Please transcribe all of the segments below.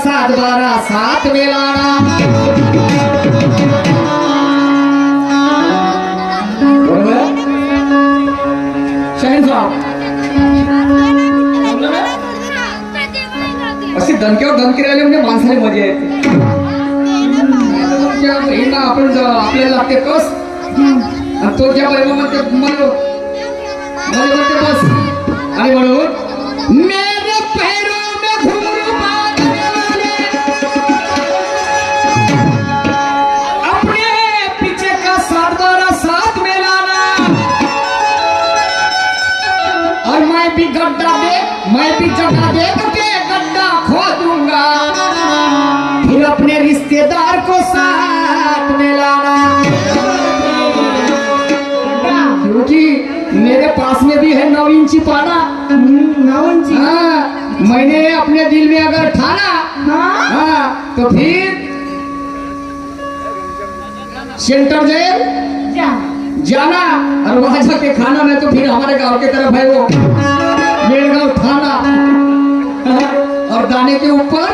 सात बारा सात वेलाना बरोबर शाहीर साहब अशी दणक्यावर दणकी राहिली म्हणजे माणसाला मजा येते आपण आपल्याला लागते कस आणि तो ज्या बैलामध्ये म्हणलो म्हणते बस आणि म्हणून मेरे पैरों में घुंघरू बांधने वाले अपने पीछे का साथ बारा साथ में लाना और मैं भी जगह देख के गड्ढा खोदूंगा फिर अपने रिश्तेदार को साथ में लाना क्योंकि मेरे पास में भी है 9 इंची पाना 9 इंची। हाँ, मैंने अपने दिल में अगर ठाना हाँ, तो फिर सेंटर जेल जाना और वहां जाके खाना में तो फिर हमारे गांव के तरफ है वो मेड़गांव थाना और दाने के ऊपर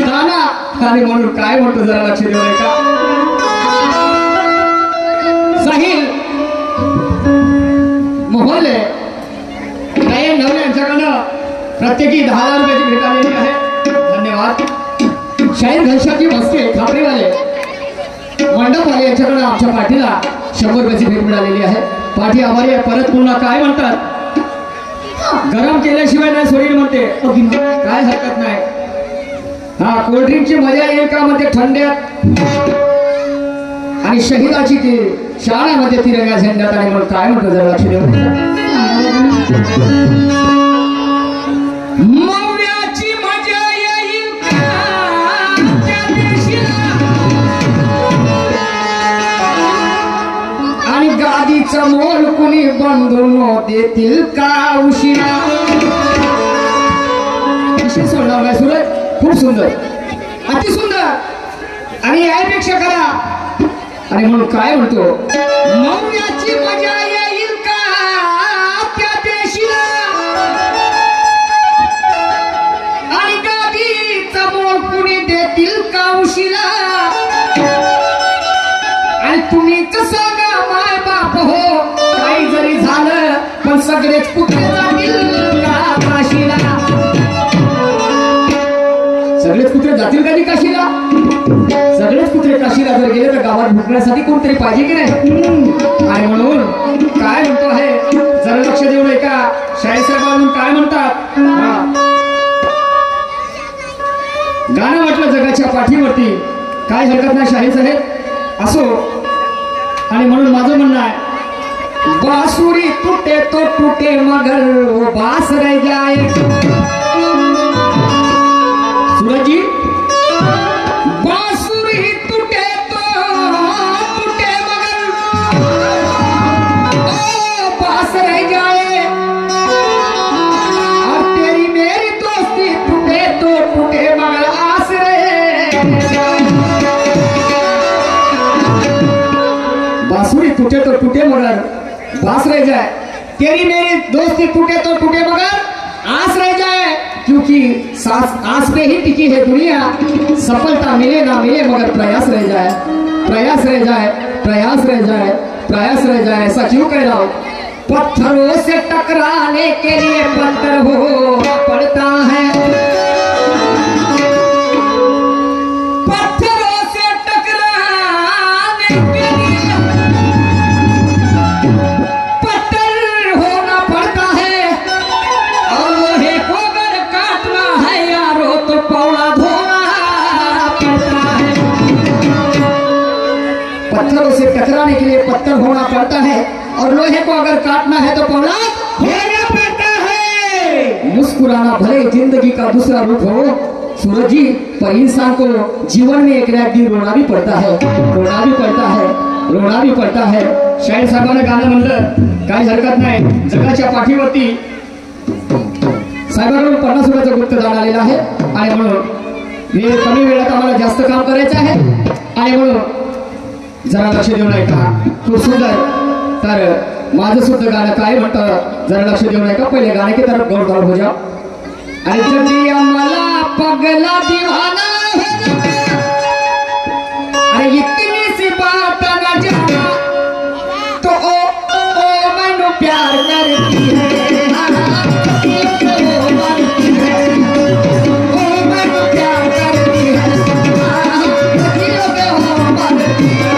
दाना आणि म्हणून काय म्हणतो जरा लक्ष देऊ नका साहिल मोहल्ले नये नवले यांच्याकडनं प्रत्येकी 10,000 रुपयाची भेट आलेली आहे धन्यवाद शाहीर घनशाची मस्के खापरीवाले मंडपवाले यांच्याकडनं आमच्या पाठीला 100 रुपयाची भेट मिळालेली आहे पाठी आभारी आहे परत पुन्हा काय म्हणतात गरम केल्याशिवाय नाही सोडील म्हणते काय हरकत नाही हा कोल्ड्रिंकची मजा येईल का म्हणते थंड्यात आणि शहीदाची ती शाळेमध्ये तिरंगा झेंड्यात आणि म्हणून काय म्हणतो जरा लक्ष देऊ मव्याची मजा येईल आणि गादीचं मोल कुणी बंधून देतील का उशिरा विषय सोडला नाही सुरत खूप सुंदर अति सुंदर आणि यापेक्षा करा आणि म्हणून काय म्हणतो मौर्याची मजा येईल का त्या देशीला आणि गादीचा मोल कुणी देतील का उशिला आणि तुम्हीच सांगा माय बाप हो काही जरी झालं पण सगळेच पुत्र जातील का काशीला सगळेच कुत्रे जातील कधी काशीला सगळेच कुत्रे काशीला जर गेले तर गावात भुकण्यासाठी कोणतरी पाहिजे की नाही आणि म्हणून काय म्हणतो आहे जरा लक्ष देऊ नये का शाहीर साहेब काय म्हणतात गाणं म्हटलं जगाच्या पाठीवरती काय हरकत नाही शाहीर साहेब असो आणि म्हणून माझं म्हणणं आहे बासुरी टूटे तो टूटे मगर वो बास रह जाए सूरज जी बांसुरी टूटे तो टूटे मगर ओ बांस रह जाए और तेरी मेरी दोस्ती टूटे तो टूटे मगर आस रहे बांसुरी टूटे तो टूटे मगर बांस रह जाए तेरी मेरी दोस्ती टूटे तो टूटे मगर आस रह जाए क्योंकि आस पे ही टिकी है दुनिया सफलता मिले ना मिले मगर प्रयास रह जाए प्रयास रह जाए प्रयास रह जाए प्रयास रह जाए ऐसा क्यों कह रहा हूं पत्थरों से टकराने के लिए पत्थर होना पड़ता है पत्थरों से टकराने के लिए पत्थर होना पड़ता है और लोहे को अगर काटना है यारो तो पौड़ा धोना पड़ता है पत्थरों से टकराने के लिए पत्थर होना पड़ता है और लोहे को अगर काटना है तो पौड़ा धोना पड़ता है मुस्कुराना भले जिंदगी का दूसरा रूप हो सूरज जी पर इंसान को जीवन में एक ना एक दिन रोना भी पड़ता है रोना भी पड़ता है रोना भी पड़ता है शाहीर साहेबांना गाणं म्हणलं काही हरकत नाही जगाच्या पाठीवरती साहेबांकडून 50 रुपयाचं गुप्तदान आलेलं आहे आणि म्हणून मी कमी वेळात आम्हाला जास्त काम करायचं आहे आणि म्हणून जरा लक्ष देऊ नये का खूप सुंदर तर माझं सुद्धा गाणं काय म्हणतं जरा लक्ष देऊ नये का पहिले गाणे की तरफ गौर हो जाओ आणि जल्दी आम्हाला पगला दीवाना हो गया। अरे इतनी सी बात न जाना तो ओ मैनू प्यार करती है। ओ मरती है, ओ मैनू प्यार करती है। सखियों के हो मरती है।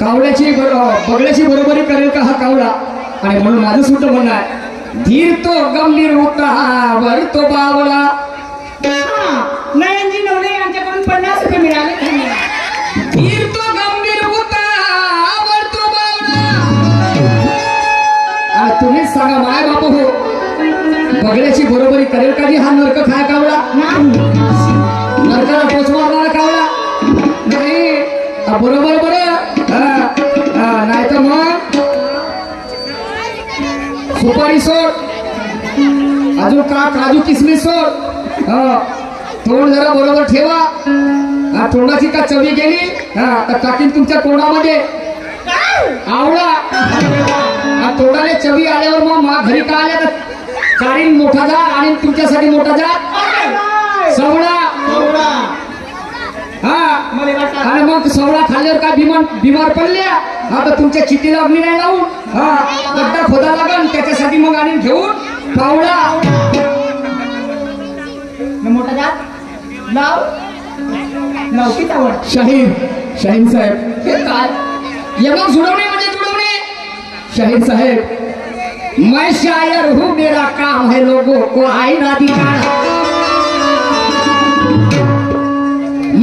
कावड्याची बगड्याची बरोबरी करेल का हा कावडा? आणि म्हणून माझं सुद्धा म्हणणं आहे, धीर तो गंभीर होता वर तो बावळा. नयनजी नवले यांच्याकडून 50 रुपये मिळाले. धीर तो गंभीर होता वर तो बावळा. आणि तुम्हीच सांगा माय बाप हो, बगड्याची बरोबरी करेल का जी हा नरक खाय कावडा? नरकाला टोच मारणारा कावडा नाही. बरोबर बरं नाही तर मग सुपारी सोड, अजून काजू किसमिस सोड. तोंड जरा बरोबर ठेवा. तोंडाची का चवी गेली तर टाकीन तुमच्या तोंडामध्ये आवळा. तोंडाने चवी आल्यावर मग घरी का आल्या तर चारीन मोठा जात आणि तुमच्यासाठी मोठा जात सवळा. आणि मग सवळा खाल्ल्यावर काय बिमार पडल्या आता तुमच्या चितीला अग्नी नाही लावून गड्डा खोदा लागन त्याच्यासाठी मग आणि घेऊन पावळा. मोठा जात लाव की आवड. शाहीर साहेब हे काय यमक जुळवणे म्हणजे जुळवणे. शाहीर साहेब, मैं शायर हूँ, मेरा काम है लोगों को आईना दिखाना.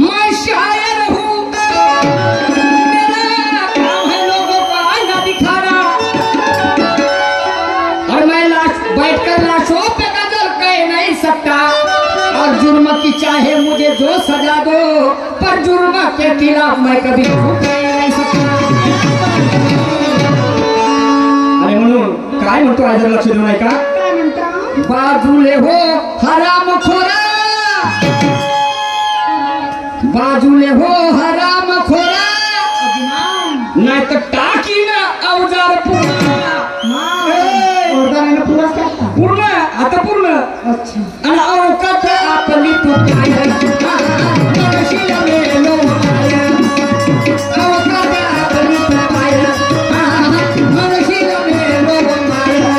मैं शायर हूँ, मेरा काम है लोगों को आईना दिखाना. और मैं बैठकर लाशों पे गजल कह नहीं सकता. और जुर्म की चाहे मुझे जो सजा दो, पर जुर्म के खिलाफ मैं कभी झूठ नहीं सकता. अरे म्हणून काय म्हणतो आज लक्ष देऊ नाही का? बाजूले हो हराम खोरा, बाजूले हो हराम खोरा, नाही तर टाकी ना अवजार पूर्ण. पूर्ण आता पूर्ण. आणि अवकात आपली तू काय मनशील मेलो माया. अवकात आपली तू काय मनशील मेलो माया.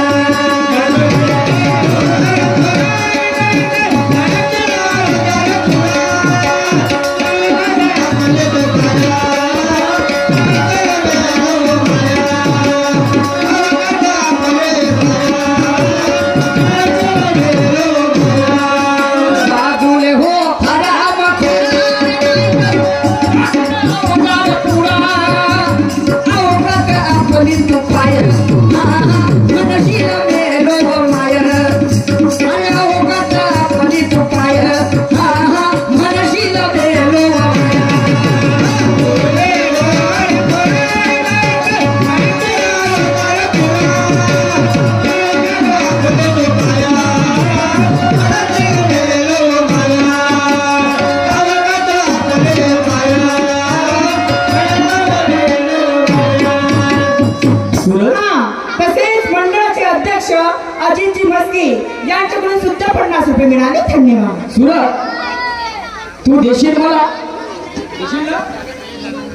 अजितजी मस्के यांच्याकडून सुद्धा 50 रुपये मिळाले. धन्यवाद. सुरत तू देशील मला?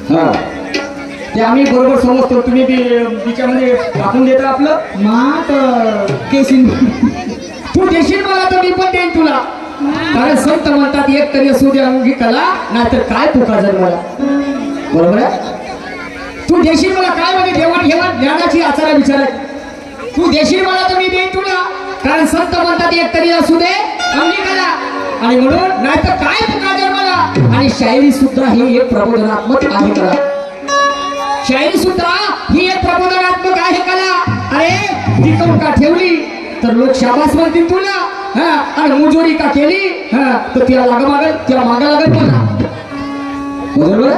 हा ते आम्ही बरोबर समजतो. तुम्ही तिच्यामध्ये टाकून देता आपलं मात केसिन. तू देशील मला तर मी पण देईन तुला. कारण संत म्हणतात एक तरी असू दे अंगी कला, नाहीतर काय तुका जर मला. बरोबर आहे. तू देशील मला काय म्हणजे देवाणघेवाण ज्ञानाची आचारा विचार. तू देशील मला तर मी देईन तुला. कारण संत म्हणतात एक तरी असू दे अंगी कला, आणि म्हणून नाहीतर काय तुका जर मला. आणि शायरी सुद्धा ही एक प्रबोधनात्मक आहे कला. शायरी सुद्धा ही एक प्रबोधनात्मक आहे कला. अरे टिकवून का ठेवली तर लोक शाबास म्हणतील तुला. आणि मुजोरी का केली तर तिला मागा लागत मला. बरोबर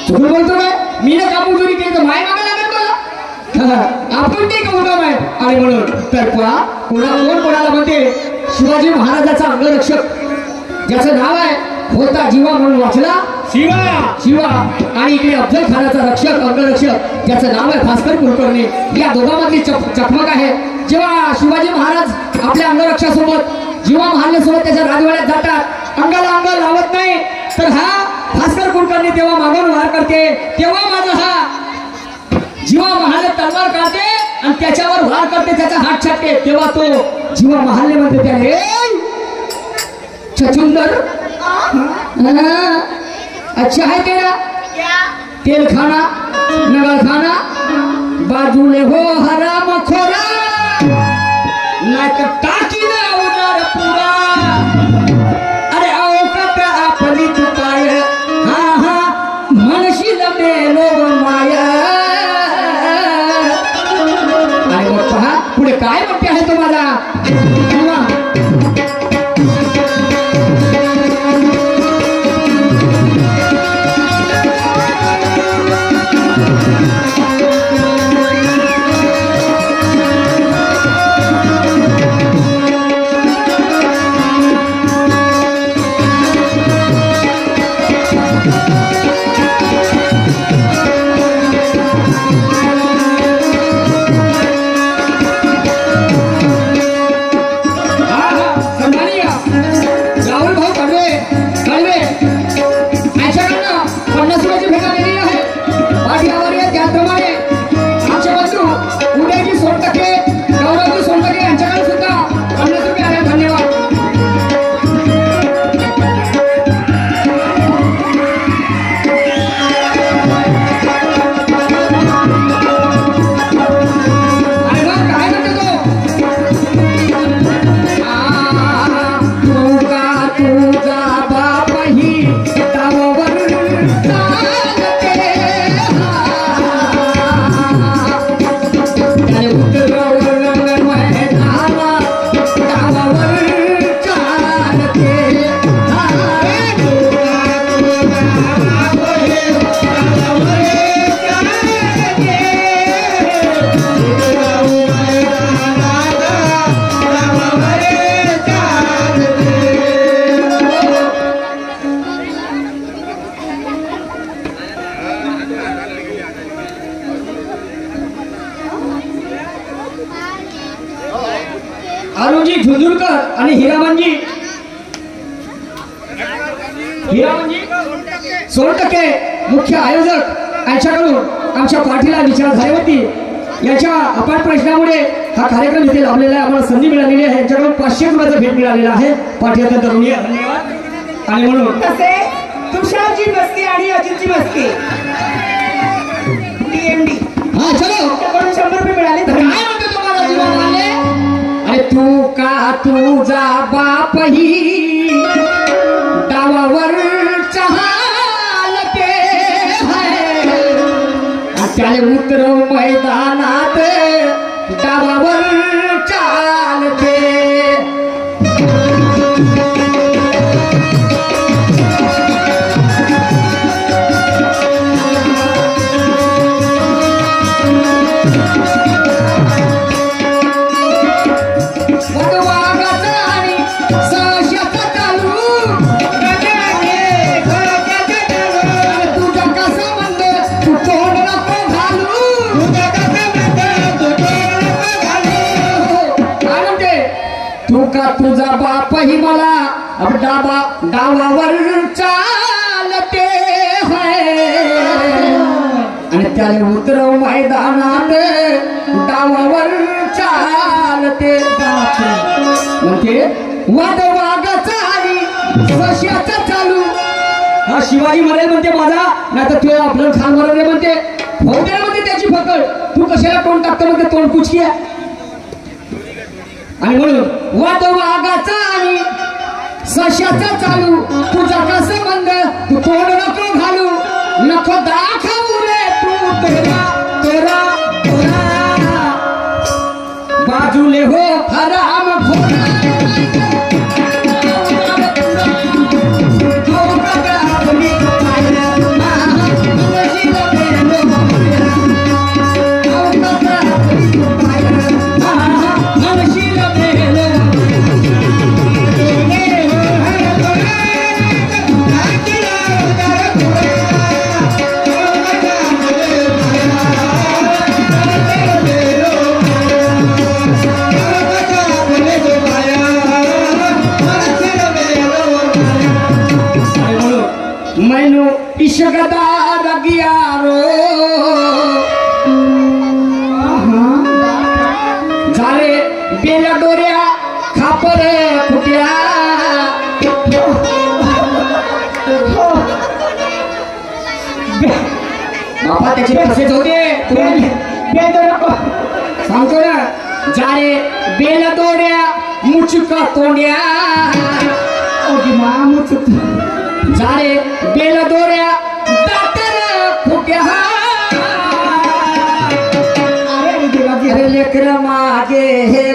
चुकून बोलतो काय? मी ना कामजुरी केली तर माय मागा लागेल मला आपण ते कौतम आहे आणि म्हणून तर कोण कोणाला म्हणते शिवाजी महाराजाचा अंगरक्षक ज्याचं नाव आहे होता जीवा म्हणून वाचला शिवा आणि इकडे अफजल खानाचा रक्षक अंगरक्षक ज्याचं नाव आहे भास्कर कुलकर्णी या दोघांमधली चकमक आहे। जेव्हा शिवाजी महाराज आपल्या अंगरक्षासोबत जीवा महाराजांसोबत त्याच्या राजवाड्यात जातात अंगाला अंग लावत नाही तर हा भास्कर कुलकर्णी तेव्हा मागून वार करते तेव्हा माझा हा जीवा महाराज तलवार काढते आणि त्याच्यावर वार करते त्याचा हात छाटते तेव्हा तो जीवा महाराज म्हणते त्याने छछुंदर अच्छा है तेरा तेल खाना नगर खाना बाजूले हो हराम खोरा नाहीतर टाकी ना उदार पुरा अरे औकात आपली चुकाय हा मनशील मेलो माया आणि मग पहा पुढे काय म्हणते आहे तो माझा अरुणजी झुंझुरकर आणि हिरामनजी सोनटक्के मुख्य आयोजक यांच्याकडून आमच्या पाठीला विचार झाली होती याच्या अपार प्रश्नामुळे हा कार्यक्रम इथे लावलेला आहे आम्हाला संधी मिळालेली आहे यांच्याकडून 500 रुपयाचा भेट मिळालेला आहे पाठी अत्यंत ऋणी धन्यवाद आणि म्हणून तसे तुषारजी मस्के आणि अजितजी मस्के टीएमडी हा चलो त्याकडून 100 रुपये मिळाले काय म्हणतो तुम्हाला जीवन आले अरे तू का तुझा बापही डावावर चालते है त्याले उतर मैदानात डावावर चालते तुझा बापही मला अब डावावर चालते है आणि त्याने उतरव मैदानात डावावर चालते म्हणते वाद वागाचा आणि सश्याचा चालू हा शिवाजी महाराज म्हणते माझा नाही तर तू आपलं खान महाराज म्हणते फौजदार म्हणते त्याची पकड तू कशाला तोंड टाकतो म्हणते तोंड कुचकी आहे आणि म्हणून वाद वागाचा आणि सश्याचा चालू तुझा का संबंध तू तोंड नको घालू नको दाखवू रे तू तेरा तेरा तेरा बाजूले हो हराम खोरा मैनू इश्क दा रगिया रो झाले बेला डोऱ्या खापर फुट्या बाबा त्याचे कसेच होते सांगतो ना झाले बेला डोऱ्या मुचका तोंड्या झाले बेला डोऱ्या दातर फुट्या अरे लेकर मागे हे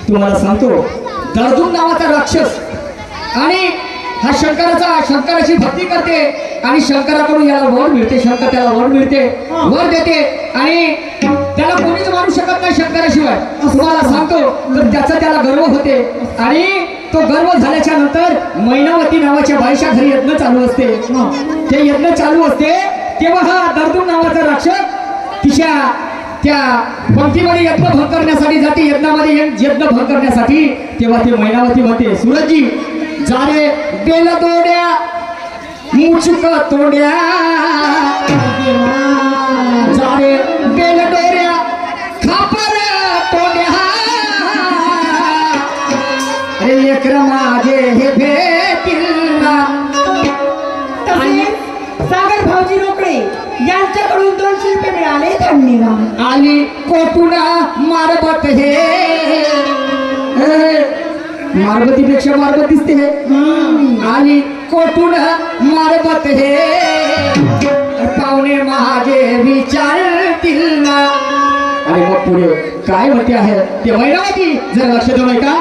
तुम्हाला सांगतो दर्दून नावाचा राक्षस आणि हा शंकराची भक्ती करते आणि शंकराकडून याला वर मिळते शंकर त्याला वर मिळते वर देते आणि त्याला कोणीच मारू शकत नाही शंकराशिवाय तुम्हाला सांगतो तर त्याचा त्याला गर्व होते आणि तो गर्व झाल्याच्या नंतर मैनावती नावाच्या बाईच्या घरी यज्ञ चालू असते ते यज्ञ चालू असते तेव्हा हा दर्दून नावाचा राक्षस तिच्या त्या पंक्तीमध्ये यज्ञ भंग करण्यासाठी जाते यज्ञामध्ये यज्ञ भंग करण्यासाठी तेव्हा ते मैनावती म्हणते सूरजजी जारे बेल तोड्या मुचुक तोड्या जारे बेल डोऱ्या खापर तोड्या अरे लेकर माझे हे भेटील सागर भाऊजी रोकडे यांच्याकडून 200 रुपये मिळाले धन्यवाद आली कोटुना मारबत हे मारबतीपेक्षा मारबत दिसते हे आली कोटुना मारबत हे पाहुणे माझे विचारतील ना आणि मग पुढे काय म्हणते आहे ते मैनावती जर लक्ष देऊ का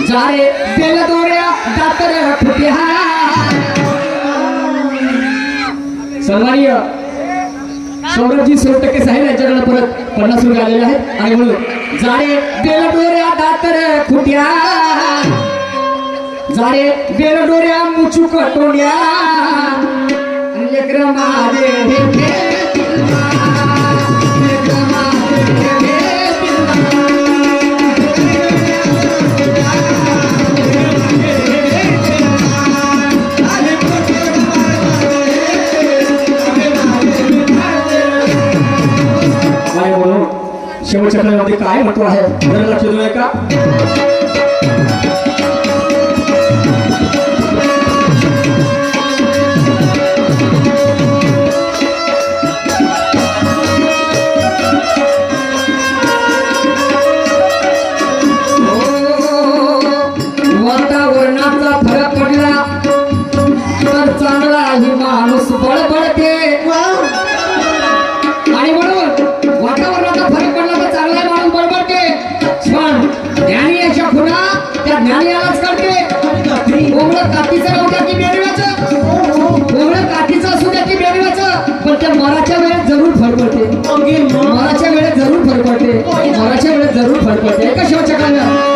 जारे बेल दोऱ्या दातर फुट्या सन्माननीय सौरभजी 100% साहेब यांच्याकडे परत 50 रुपये आलेले आहेत आणि म्हणून जारे बेल डोऱ्या दातर फुट्या जारे बेल डोऱ्या मुचुक तोंड्या आणि लेकर माझे हे शेवटच्या काळामध्ये काय महत्व आहे जरा लक्ष देऊया का ज्ञानी यालाच कळते कोंबडं काठीचं राहू द्या की बेडव्याचं, कोंबडं काठीचं असू द्या की बेडव्याचं, पण त्या मराच्या वेळेत जरूर फरक पडते, मराच्या वेळेत जरूर फरक पडते, मराच्या वेळेत जरूर फरक पडते. एका शेवटच्या काळात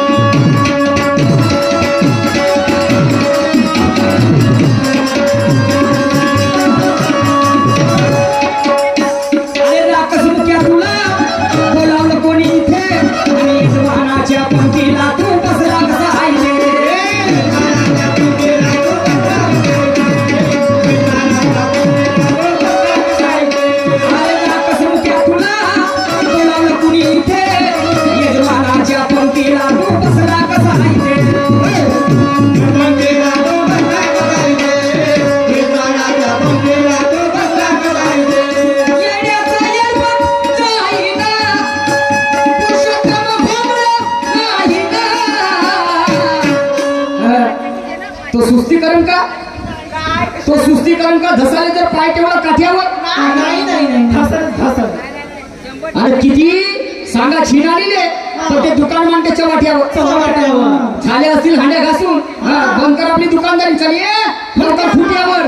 सुस्तीकरण का, तो सुस्तीकरण का धसाले तर पाय तेवढा काठ्यावर आणि किती सांगा छिनालेले तर ते दुकान मांडण्याच्या वाट्यावर झाले असतील हांड्या घासून बंद कर आपली दुकानदारी चालली लवकर खुट्यावर,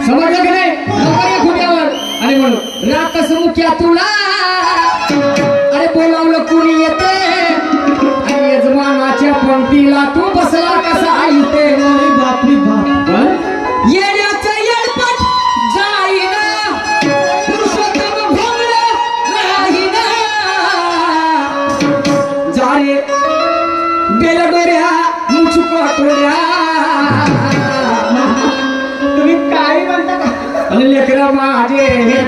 समजलं की नाही, लवकर खुट्यावर. आणि म्हणून रात मुख्या तुला अरे बोलावलं कुणी येते आणि यजमानाच्या पंक्तीला तू बसला कसा ऐकते. बापरी बाप येण्याचं येडपट जाईना पुरुषोत्तम भोंगलं राहीना जारे बेलडोऱ्या मुचुका टोळ्या. तुम्ही काय म्हणता का आणि लेकरा माझे हे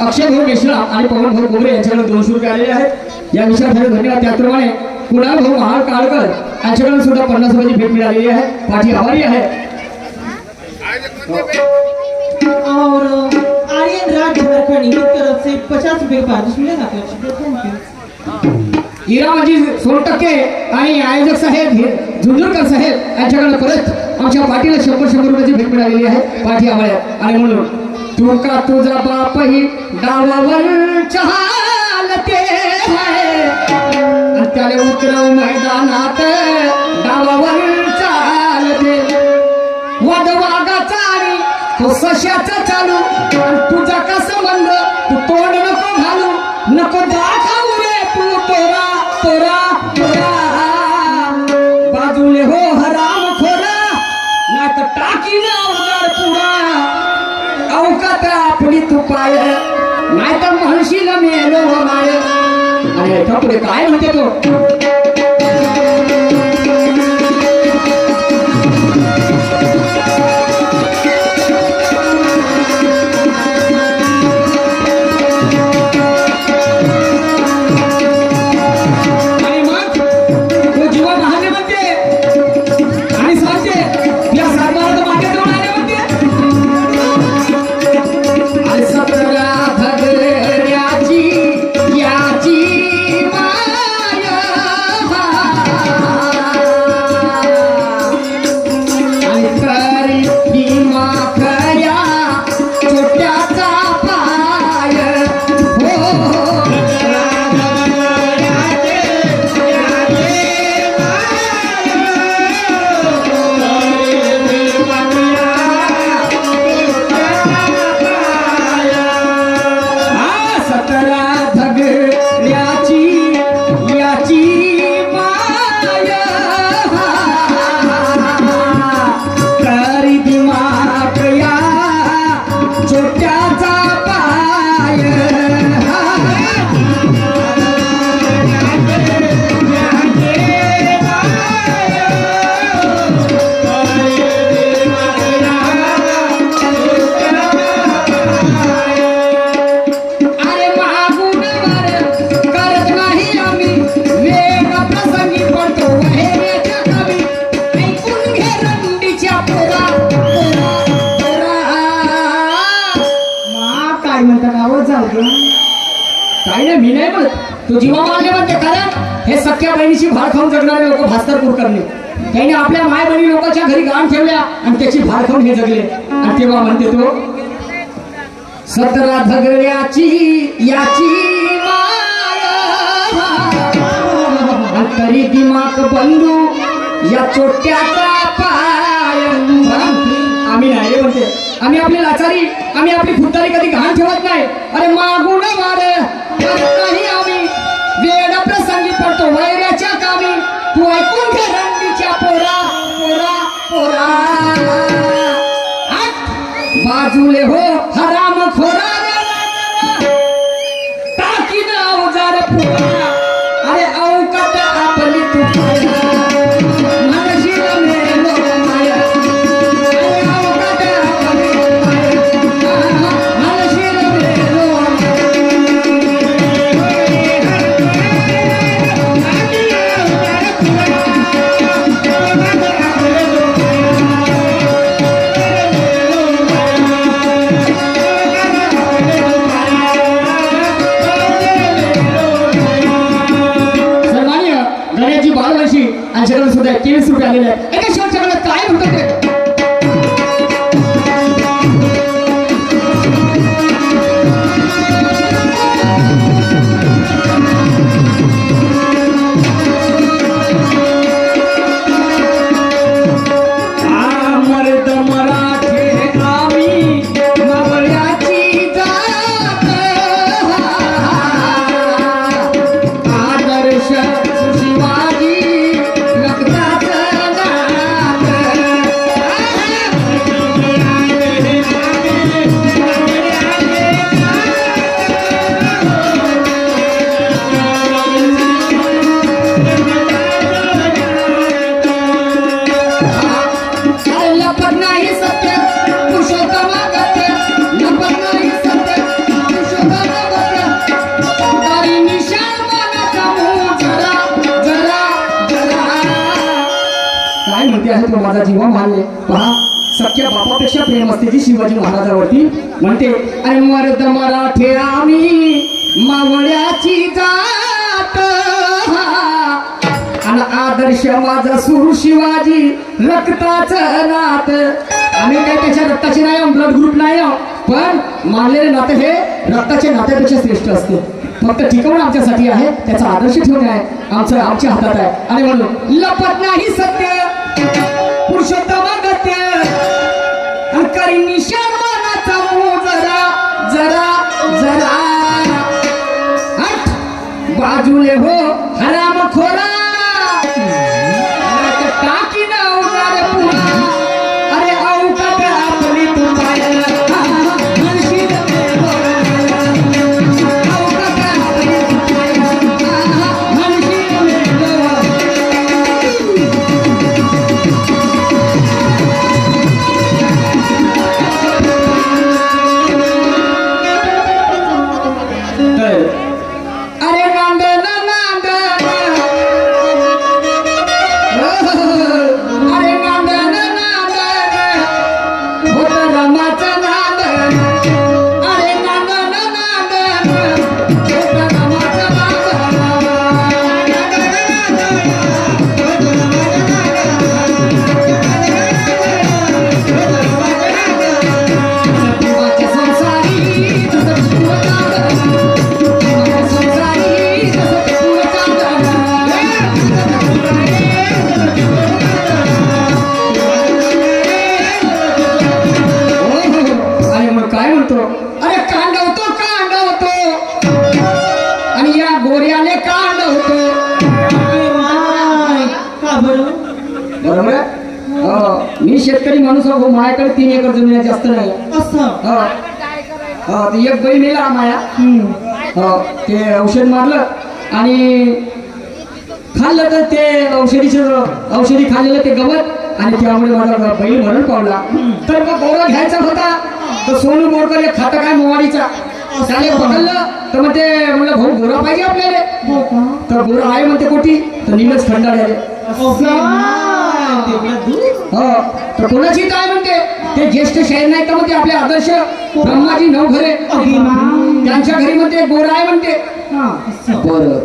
अक्षय भाऊ मिश्रा आणि पवन भाऊ गोगरे यांच्याकडे 200 रुपये आलेले आहेत. या विषयासाठी धन्यवाद. त्याचप्रमाणे कुणाल भाऊ महार काळकर यांच्याकडे सुद्धा 50 रुपयाची भेट मिळालेली आहे. पाठी आभारी आहे. और आर्यन राज झारखंड की तरफ से 50 रुपये बारिश मिलेगा. हिरामाजी सोनटक्के आणि आयोजक साहेब झुंझुरकर साहेब यांच्याकडे परत आमच्या पाठीला 100 रुपयाची भेट मिळालेली आहे. पाठी आभारी आहे. आणि म्हणून तू का तुझा बापही डावावर चालते आणि त्याला उतरव मैदानात डावावर चालते. वादवागाचा आणि तो सशाचा चालू आणि तुझा का संबंध तू तोंड नको घालू नको दाखवू रे तू तोरा तोरा तोरा बाजूले हो हराम खोरा नाही तर टाकी ना उजार पुरा अवकात आपली तू पाय नाही तर म्हणशील मेलो माय. आणि पुढे काय म्हणते तो काय नाही मी नाही म्हणत तू जीवा मारले म्हणते कारण हे सख्या बहिणीची भार खाऊन जगणारे लोक भास्कर कुलकर्णी त्यांनी आपल्या माय बहिणी लोकांच्या घरी गाण ठेवल्या आणि त्याची भार खाऊन हे जगले. आणि तेव्हा म्हणते तो 17 धगड्याची याची तरी दिमाग बंधू या चोट्याचा पाय. आम्ही नाही म्हणते आम्ही आपली लाचारी आम्ही आपली खुद्दारी कधी घाण ठेवत नाही. अरे मागून मार नाही आम्ही वेळ प्रसंगी पडतो वैऱ्याच्या कामी. तू ऐकून घे रणीच्या पोरा पोरा पोरा बाजूले हो हराम खोरा टाकीन अवजार पुरा. अरे अवकात आपली तू आमच्याकडे सुद्धा 21 रुपये आलेले आहेत. एका शेवटच्या वेळेला काय म्हणतात ते माझा जीवा मानले. पहा सख्या बापापेक्षा प्रेम असते जी शिवाजी महाराजांवरती. म्हणते अरे मर्द मराठे आम्ही मावळ्याची जात आणि आदर्श माझा सुरू शिवाजी रक्ताचं नात. आम्ही काय त्याच्या रक्ताचे नाही ब्लड ग्रुप नाही पण मानलेले नाते हे रक्ताच्या नात्यापेक्षा श्रेष्ठ असते. फक्त टिकवणं आमच्यासाठी आहे त्याचा आदर्श ठेवणे आहे आमच्या हातात आहे. आणि म्हणून लपत नाही सत्य पुरुषोत्तम गत्य करी निशान मानाचा जरा जरा जरा बाजूले हो हराम खोरा टाकी ना उजार पुरा. अरे अवकात आपली तू मी शेतकरी माणूस हो माझ्याकडे 3 एकर जमीन आहे जास्त नाही. एक बैल नेला माया ते औषध मारलं आणि खाल्लं तर ते औषधी खाल्लेलं ते गवत आणि त्यामुळे माझा बैल मरण पावला. तर मग बोरा घ्यायचा होता तर सोनू बोरकर एक खाता काय मोवाडीचा त्याने पकडलं तर मग ते म्हणलं भाऊ बोरा पाहिजे आपल्याला. तर बोरा आहे म्हणते कोठी तर नीलच खंडाळले. तर कोणाची काय म्हणते ते ज्येष्ठ शाहीर नाही का म्हणते आपले आदर्श ब्रह्माजी नवघरे त्यांच्या घरी म्हणते गोरा आहे म्हणते. बरं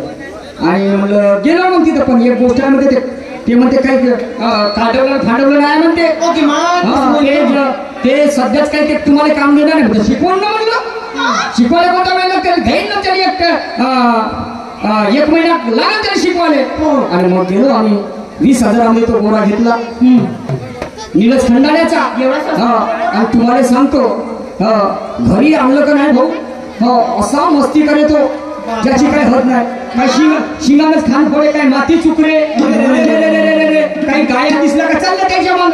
आणि म्हणलं गेलो मग तिथं, पण एक गोष्ट आहे म्हणते ते म्हणते काही फाडवलं नाही म्हणते. ते सध्याच काही ते तुम्हाला काम देणार नाही शिकवून ना म्हणलं. शिकवायला कोणता महिना त्याला घेईन ना त्याला एक महिना लागेल त्याला शिकवायला. आणि मग गेलो आम्ही 20,000 आम्ही तो गोरा घेतला नीलज खंडाळ्याचा. आणि तुम्हाला सांगतो घरी आणलं का नाही भाऊ असा मस्ती करे तो ज्याची काय होत नाही. काय शिंगानच खान फोडे, काय माती चुकरे, काही गाया दिसला का चाललं त्याच्या माग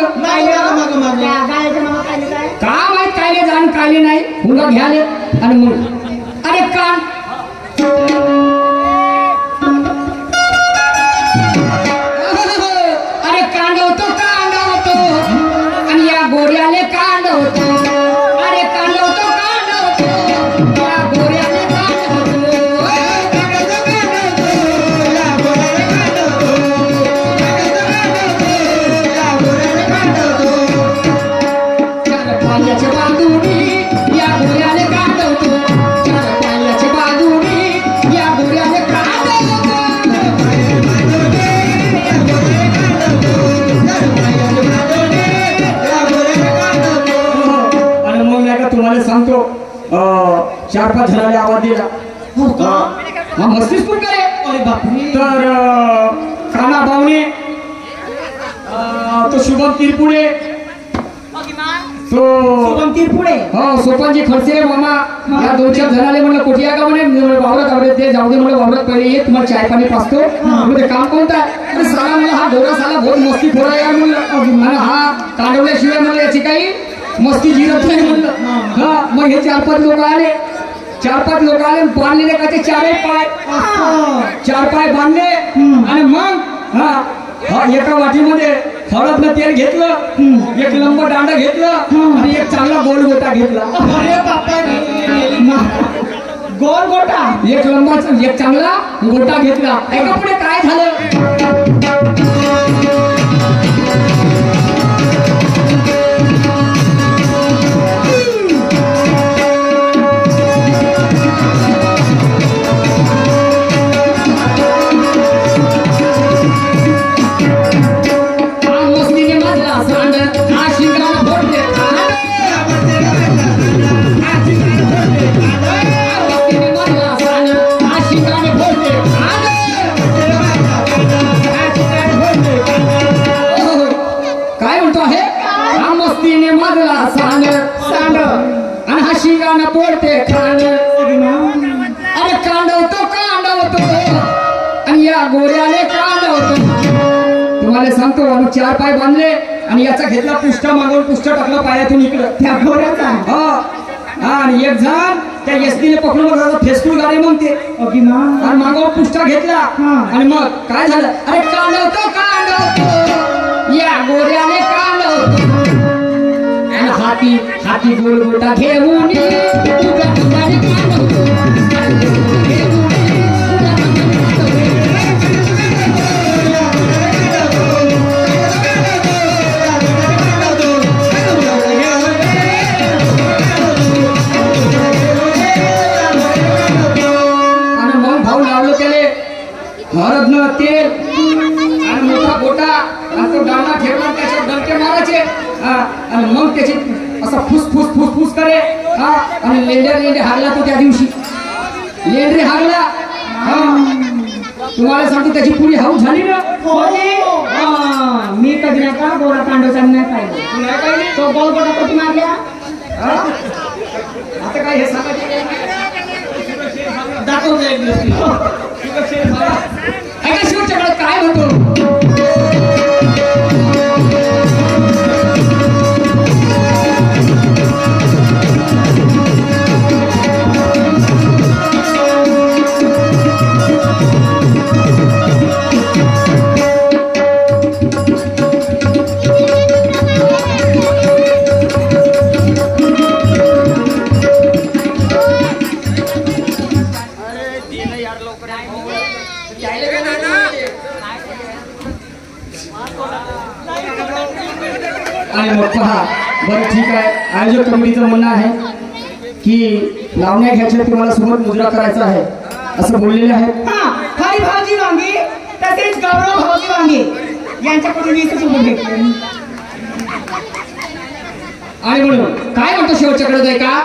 का माहित कायले जाण कायले नाही हुंगा घ्याले. आणि मग अरे कान अरे कांड होतो आणि या गोऱ्याले कांड होतो. अरे कांड होतो या गोऱ्याले कांड होतो. चार पायाच्या बाजूनी या गोऱ्याले कांड होतो. चार पायाच्या बाजूनी या गोऱ्याले कांड होतो. आणि मग नाही का तुम्हाला सांगतो 4-5 जणांनी आवाज दिला. हा मस्तीच पण करे. तर काना बावणे, तो शुभम तिरपुडे, तो सोपानजी खडसे मामा, या 2-4 जणाले म्हणलं कोठिया का म्हणे वावरात आवडत ते जाऊ दे म्हणलं वावरात पहिले ये तुम्हाला चाय पाणी पाचतो. म्हणजे काम कोणतं आहे. अरे साला म्हणलं हा गोरा साला बहुत मस्ती खोरा यार म्हणलं. आणि हा काढवल्याशिवाय म्हणलं याची काही मस्ती जिरत नाही म्हणलं. हा मग हे 4-5 लोक आले. 4-5 लोक आले बांधलेले का ते 4 पाय बांधले. आणि मग हा एका वाटीमध्ये हळदनं तेल घेतलं, एक लंब दांडा घेतलं आणि एक चांगला गोल गोटा घेतला. अरे बापा गोल गोटा एक लंबाचा एक चांगला गोटा घेतला. एका पुढे काय झालं. आणि हा शिंगाना पोडते खाण. अरे कांडवतो आणि या गोऱ्याने कांडवतो. तुम्हाला सांगतो आम्ही 4 पाय बांधले आणि याचा घेतला पुष्टा मागून पुष्टा टाकला पायातून इकडं त्या गोऱ्याचा. आणि एक जण त्या एसटीने पकडून फेसबुक गाडी म्हणते आणि मागून पुष्टा घेतला. आणि मग काय झालं. अरे कांडवतो या गोऱ्याने कांडवतो. हाती गोल गोटा घेऊन आणि मग भाऊ लावलं त्याले हळदनं तेल आणि मोठा गोटा आणि तो दांडा ठेवला त्याच्यावर डंके मारायचे. आणि मग त्याची असा फुस करे. आणि लेंडे हारला तो त्या दिवशी. लेंडरे हारला. तुम्हाला सांगतो त्याची पुरी हाऊस झाली ना. मी कधी नाही का गोरा कांडोचा नाही पाहिजे. तो गोल गोटा कधी मारल्या. आता काय हे सांगायचं दाखवतो एक दिवस. ऐका शेवटच्या काळात काय म्हणतो. आणि मग पहा बरं ठीक आहे. आयोजक कमिटीचं म्हणणं आहे की लावण्या घ्यायच्या तुम्हाला सोबत मुजरा करायचा आहे असं बोललेले आहेत. हा, हरी भाऊजी वांगे तसेच गौरव भाऊजी वांगे यांच्याकडून 20 रुपये भेटले. आणि म्हणून काय म्हणतो शेवटच्याकडे आहे का?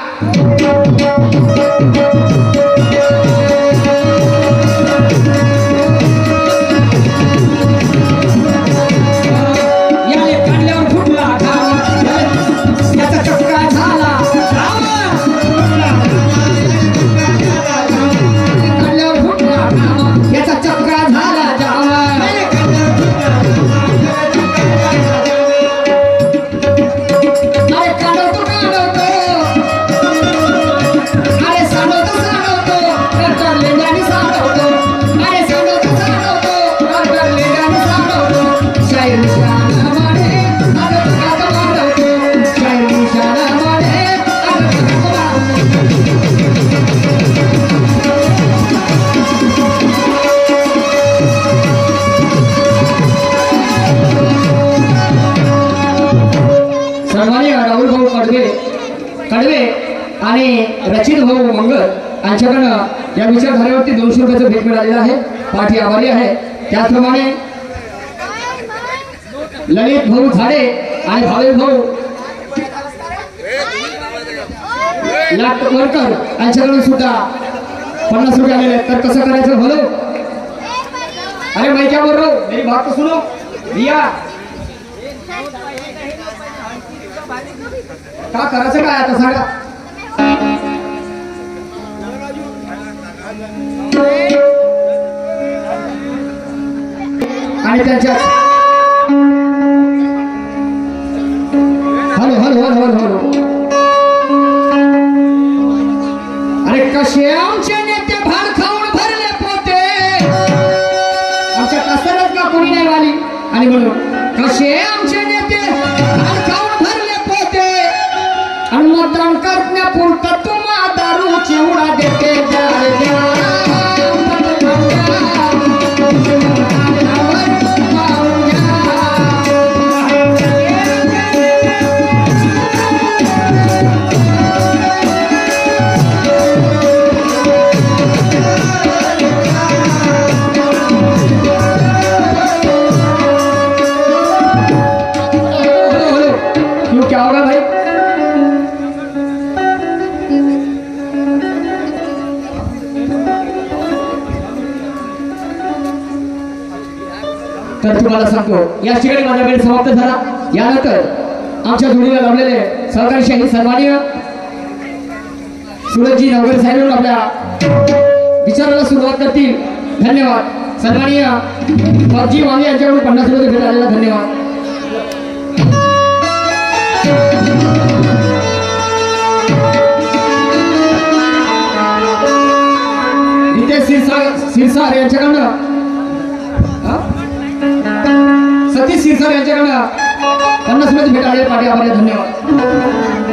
कडवे आणि रचित भाऊ मंगल यांच्याकडनं या विचारधारेवरती 200 रुपयाचं भेट मिळालेलं आहे. पाठी आभारी आहे. त्याचप्रमाणे ललित भाऊ झाडे आणि भावेश भाऊ लाटवरकर यांच्याकडून सुद्धा 50 रुपये आलेले आहेत. तर कसं करायचं बोलो? अरे मैं क्या बोल रहा हूँ, मेरी बात तो सुनो भैया. का करायचं काय आता सांगा? आणि त्यांच्या hello hello hello hello hello. अरे कसे आमचे नेते भाड खाऊन भरले पोते, आमच्या कसरच का कोणी नाही वाली. आणि म्हणून कसे आमचे नेते भाड खाऊन भरले पोते आणि मतदान करण्यापुरतं तुम्हा दारू चिवडा देते. क्या होगा भाई? तर तुम्हाला सांगतो या ठिकाणी माझा वेळ समाप्त झाला. यानंतर आमच्या जोडीला लावलेले सहकारी शाही सन्माननीय सुरजजी नवगर साहेब आपल्या विचाराला सुरुवात करतील. धन्यवाद. सन्माननीय बाबजी वांगे यांच्याकडून 50 रुपये भेट आलेला. धन्यवाद. सिरसार यांच्याकडनं सतीश सिरसार यांच्याकडनं 50 रुपये भेट आले. पाठी आभारी. धन्यवाद.